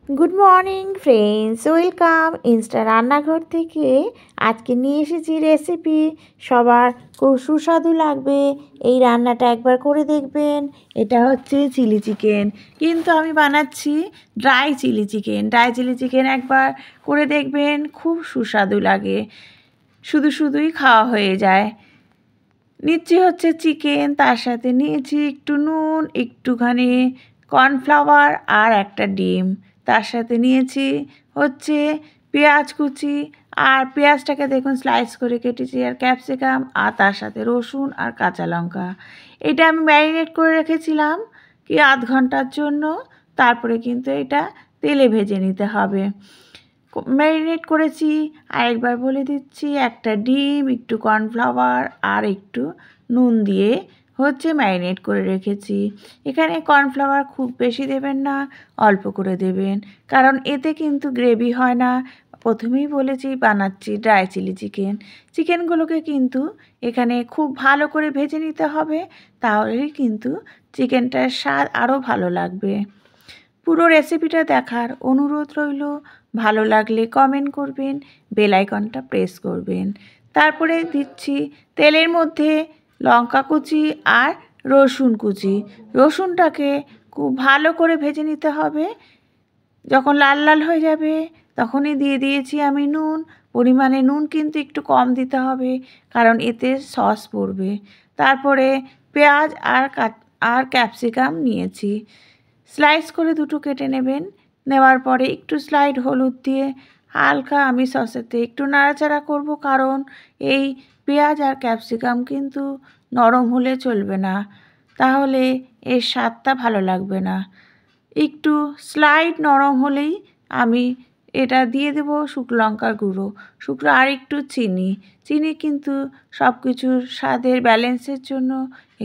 Good morning friends, welcome Insta রান্নাঘর থেকে। আজকে নিয়ে এসেছি রেসিপি, সবার খুব সুস্বাদু লাগবে। এই রান্নাটা একবার করে দেখবেন। এটা হচ্ছে চিলি চিকেন, কিন্তু আমি বানাচ্ছি dry chilli chicken. Dry chilli chicken একবার করে দেখবেন, খুব সুস্বাদু লাগে, শুধুই খাওয়া হয়ে যায়। নিচ্ছি হচ্ছে চিকেন, তার সাথে নিয়েছি একটু নুন, একটুখানি কর্নফ্লাওয়ার আর একটা ডিম। তার সাথে নিয়েছি হচ্ছে পেঁয়াজ কুচি, আর পেঁয়াজটাকে দেখুন স্লাইস করে কেটেছি, আর ক্যাপসিকাম, আর তার সাথে রসুন আর কাঁচা লঙ্কা। এটা আমি ম্যারিনেট করে রেখেছিলাম কি আধ ঘন্টার জন্য। তারপরে কিন্তু এটা তেলে ভেজে নিতে হবে। ম্যারিনেট করেছি, আরেকবার বলে দিচ্ছি, একটা ডিম, একটু কর্নফ্লাওয়ার আর একটু নুন দিয়ে হচ্ছে ম্যারিনেট করে রেখেছি। এখানে কর্নফ্লাওয়ার খুব বেশি দেবেন না, অল্প করে দেবেন, কারণ এতে কিন্তু গ্রেভি হয় না। প্রথমেই বলেছি বানাচ্ছি ড্রাই চিলি চিকেন। চিকেনগুলোকে কিন্তু এখানে খুব ভালো করে ভেজে নিতে হবে, তাহলেই কিন্তু চিকেনটার স্বাদ আরও ভালো লাগবে। পুরো রেসিপিটা দেখার অনুরোধ রইল। ভালো লাগলে কমেন্ট করবেন, বেল আইকনটা প্রেস করবেন। তারপরে দিচ্ছি তেলের মধ্যে লঙ্কা কুচি আর রসুন কুচি। রসুনটাকে খুব ভালো করে ভেজে নিতে হবে। যখন লাল লাল হয়ে যাবে তখনই দিয়ে দিয়েছি আমি নুন। পরিমাণে নুন কিন্তু একটু কম দিতে হবে, কারণ এতে সস পড়বে। তারপরে পেঁয়াজ আর ক্যাপসিকাম নিয়েছি, স্লাইস করে দুটো কেটে নেবেন। নেওয়ার পরে একটু স্লাইড হলুদ দিয়ে হালকা আমি সসেতে একটু নাড়াচাড়া করব, কারণ এই পেঁয়াজ আর ক্যাপসিকাম কিন্তু নরম হলে চলবে না, তাহলে এর স্বাদটা ভালো লাগবে না। একটু স্লাইড নরম হলেই আমি এটা দিয়ে দেব শুকনো লঙ্কার গুঁড়ো, শুকনো, আর একটু চিনি কিন্তু সব কিছুর স্বাদের ব্যালেন্সের জন্য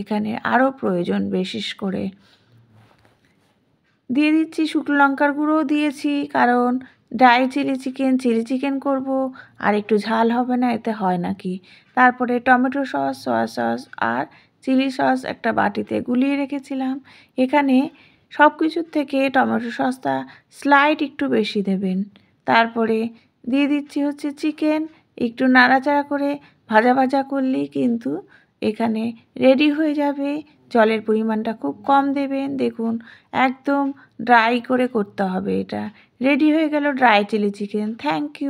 এখানে আরও প্রয়োজন বিশেষ করে। দিয়ে দিচ্ছি শুকনো লঙ্কার গুঁড়োও দিয়েছি, কারণ ড্রাই চিলি চিকেন করব, আর একটু ঝাল হবে না, এতে হয় নাকি। তারপরে টমেটো সস, সয়া সস আর চিলি সস একটা বাটিতে গুলিয়ে রেখেছিলাম। এখানে সব কিছুর থেকে টমেটো সসটা স্লাইড একটু বেশি দেবেন। তারপরে দিয়ে দিচ্ছি হচ্ছে চিকেন, একটু নাড়াচাড়া করে ভাজা ভাজা করলেই কিন্তু এখানে রেডি হয়ে যাবে। জলের পরিমাণটা খুব কম দেবেন, দেখুন একদম ড্রাই করে করতে হবে। এটা রেডি হয়ে গেল dry chilli chicken. Thank you.